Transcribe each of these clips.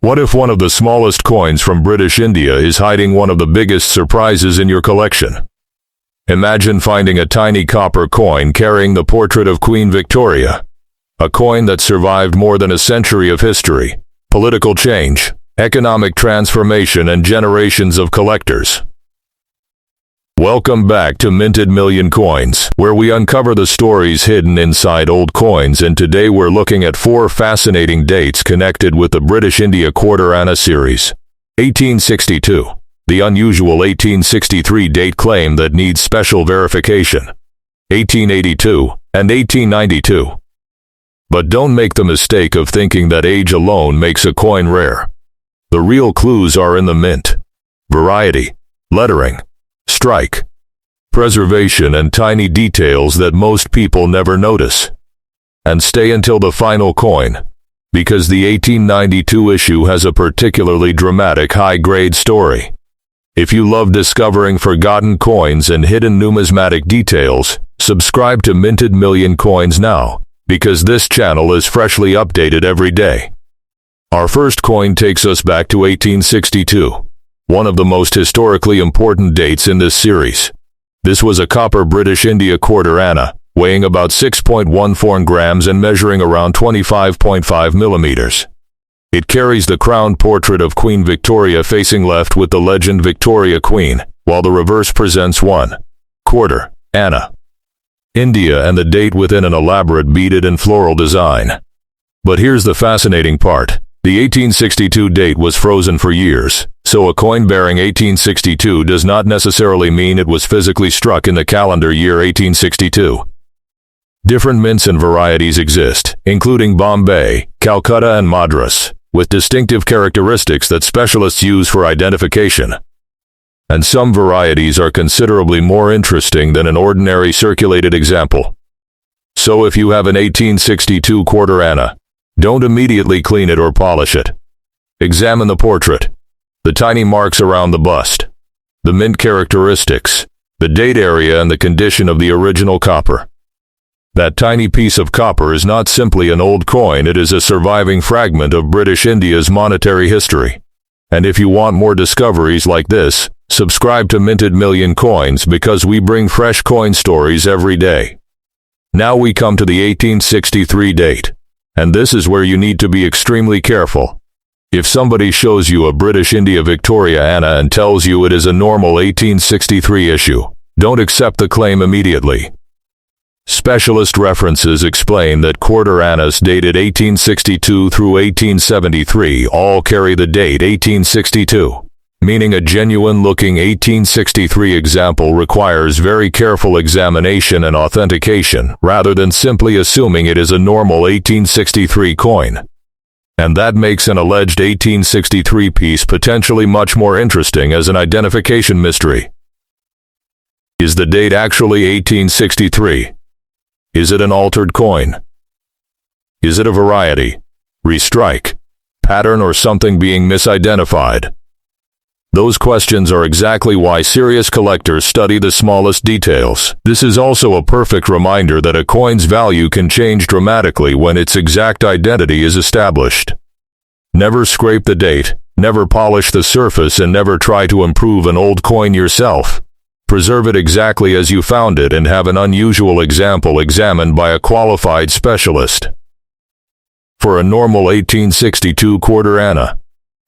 What if one of the smallest coins from British India is hiding one of the biggest surprises in your collection? Imagine finding a tiny copper coin carrying the portrait of Queen Victoria, a coin that survived more than a century of history, political change, economic transformation, and generations of collectors. Welcome back to Minted Million Coins, where we uncover the stories hidden inside old coins, and today we're looking at 4 fascinating dates connected with the British India quarter anna series. 1862. The unusual 1863 date claim that needs special verification. 1882 and 1892. But don't make the mistake of thinking that age alone makes a coin rare. The real clues are in the mint, variety, lettering, strike, preservation, and tiny details that most people never notice. And stay until the final coin, because the 1892 issue has a particularly dramatic high-grade story. If you love discovering forgotten coins and hidden numismatic details, subscribe to Minted Million Coins now, because this channel is freshly updated every day. Our first coin takes us back to 1862. One of the most historically important dates in this series. This was a copper British India quarter anna, weighing about 6.14 grams and measuring around 25.5 millimeters. It carries the crowned portrait of Queen Victoria facing left with the legend Victoria Queen, while the reverse presents 1/4 anna. India and the date within an elaborate beaded and floral design. But here's the fascinating part. The 1862 date was frozen for years, so a coin bearing 1862 does not necessarily mean it was physically struck in the calendar year 1862. Different mints and varieties exist, including Bombay, Calcutta, and Madras, with distinctive characteristics that specialists use for identification. And some varieties are considerably more interesting than an ordinary circulated example. So if you have an 1862 quarter anna, don't immediately clean it or polish it. Examine the portrait, the tiny marks around the bust, the mint characteristics, the date area, and the condition of the original copper. That tiny piece of copper is not simply an old coin, it is a surviving fragment of British India's monetary history. And if you want more discoveries like this, subscribe to Minted Million Coins, because we bring fresh coin stories every day. Now we come to the 1863 date. And this is where you need to be extremely careful. If somebody shows you a British India Victoria anna and tells you it is a normal 1863 issue, don't accept the claim immediately. Specialist references explain that quarter annas dated 1862 through 1873 all carry the date 1862, meaning a genuine-looking 1863 example requires very careful examination and authentication, rather than simply assuming it is a normal 1863 coin. And that makes an alleged 1863 piece potentially much more interesting as an identification mystery. Is the date actually 1863? Is it an altered coin? Is it a variety, restrike, pattern, or something being misidentified? Those questions are exactly why serious collectors study the smallest details. This is also a perfect reminder that a coin's value can change dramatically when its exact identity is established. Never scrape the date, never polish the surface, and never try to improve an old coin yourself. Preserve it exactly as you found it and have an unusual example examined by a qualified specialist. For a normal 1862 quarter anna,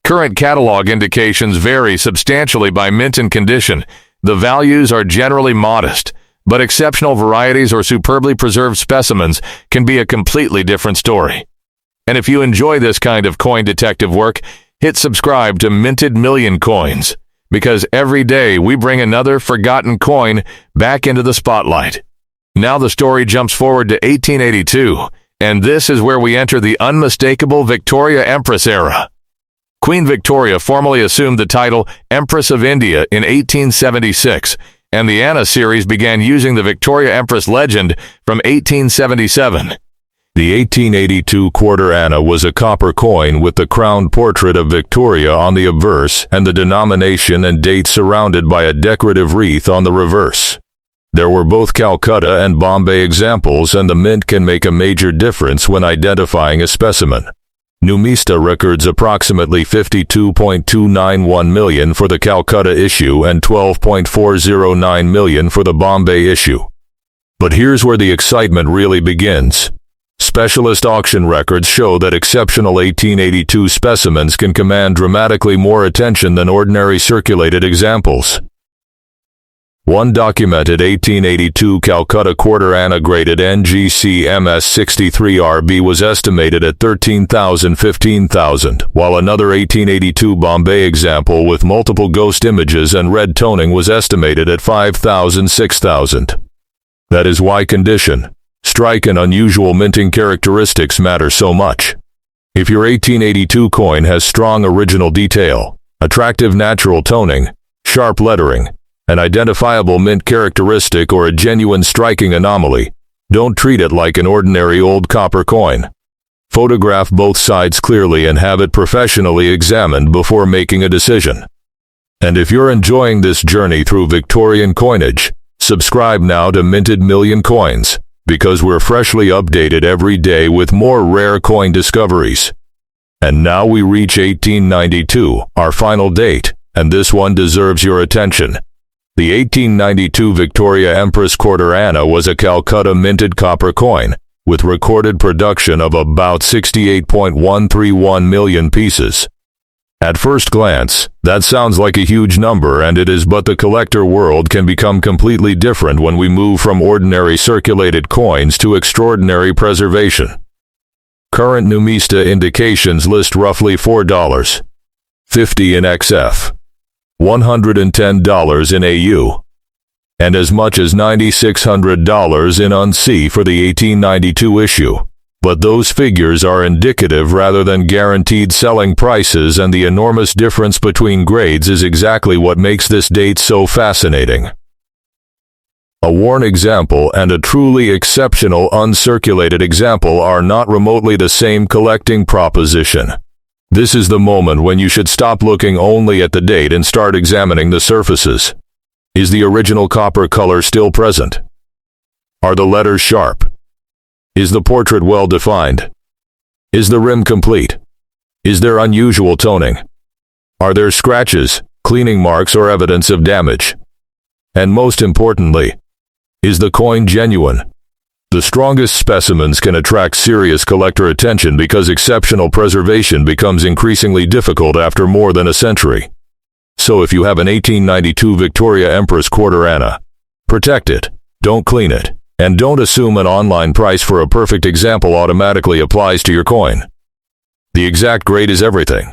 current catalog indications vary substantially by mint and condition. The values are generally modest, but exceptional varieties or superbly preserved specimens can be a completely different story. And if you enjoy this kind of coin detective work, hit subscribe to Minted Million Coins, because every day we bring another forgotten coin back into the spotlight. Now the story jumps forward to 1882, and this is where we enter the unmistakable Victoria Empress era. Queen Victoria formally assumed the title Empress of India in 1876, and the Anna series began using the Victoria Empress legend from 1877. The 1882 quarter anna was a copper coin with the crowned portrait of Victoria on the obverse and the denomination and date surrounded by a decorative wreath on the reverse. There were both Calcutta and Bombay examples, and the mint can make a major difference when identifying a specimen. Numista records approximately 52.291 million for the Calcutta issue and 12.409 million for the Bombay issue. But here's where the excitement really begins. Specialist auction records show that exceptional 1882 specimens can command dramatically more attention than ordinary circulated examples. One documented 1882 Calcutta quarter anna graded NGC MS63RB was estimated at 13,000–15,000, while another 1882 Bombay example with multiple ghost images and red toning was estimated at 5,000–6,000. That is why condition, strike and unusual minting characteristics matter so much. If your 1882 coin has strong original detail, attractive natural toning, sharp lettering, an identifiable mint characteristic or a genuine striking anomaly, don't treat it like an ordinary old copper coin. Photograph both sides clearly and have it professionally examined before making a decision. And if you're enjoying this journey through Victorian coinage, subscribe now to Minted Million Coins, because we're freshly updated every day with more rare coin discoveries. And now we reach 1892, our final date, and this one deserves your attention. The 1892 Victoria Empress quarter anna was a Calcutta minted copper coin, with recorded production of about 68.131 million pieces. At first glance, that sounds like a huge number, and it is, but the collector world can become completely different when we move from ordinary circulated coins to extraordinary preservation. Current Numista indications list roughly $4.50 in XF, $110 in AU, and as much as $9,600 in UNC for the 1892 issue. But those figures are indicative rather than guaranteed selling prices, and the enormous difference between grades is exactly what makes this date so fascinating. A worn example and a truly exceptional uncirculated example are not remotely the same collecting proposition. This is the moment when you should stop looking only at the date and start examining the surfaces. Is the original copper color still present? Are the letters sharp? Is the portrait well defined? Is the rim complete? Is there unusual toning? Are there scratches, cleaning marks, or evidence of damage? And most importantly, is the coin genuine? The strongest specimens can attract serious collector attention because exceptional preservation becomes increasingly difficult after more than a century. So if you have an 1892 Victoria Empress quarter anna, protect it, don't clean it. And don't assume an online price for a perfect example automatically applies to your coin. The exact grade is everything.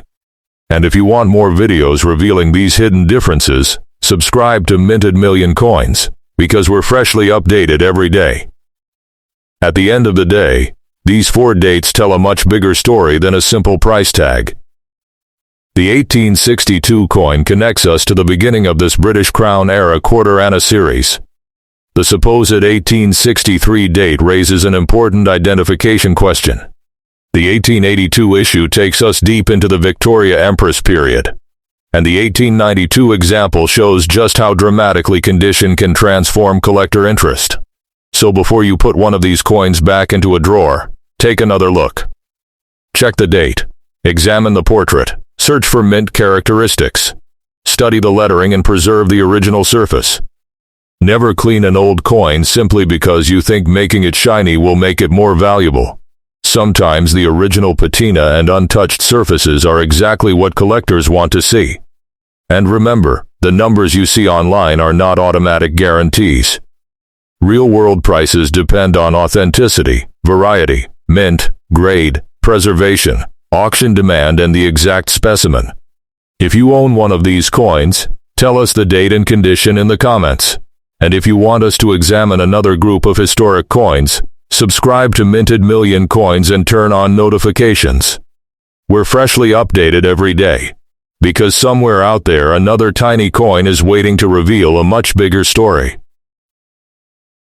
And if you want more videos revealing these hidden differences, subscribe to Minted Million Coins, because we're freshly updated every day. At the end of the day, these 4 dates tell a much bigger story than a simple price tag. The 1862 coin connects us to the beginning of this British Crown era quarter anna series. The supposed 1863 date raises an important identification question. The 1882 issue takes us deep into the Victoria Empress period, and the 1892 example shows just how dramatically condition can transform collector interest. So before you put one of these coins back into a drawer, take another look. Check the date, examine the portrait, search for mint characteristics, study the lettering, and preserve the original surface. Never clean an old coin simply because you think making it shiny will make it more valuable. Sometimes the original patina and untouched surfaces are exactly what collectors want to see. And remember, the numbers you see online are not automatic guarantees. Real-world prices depend on authenticity, variety, mint, grade, preservation, auction demand, and the exact specimen. If you own one of these coins, tell us the date and condition in the comments. And if you want us to examine another group of historic coins, subscribe to Minted Million Coins and turn on notifications. We're freshly updated every day, because somewhere out there another tiny coin is waiting to reveal a much bigger story.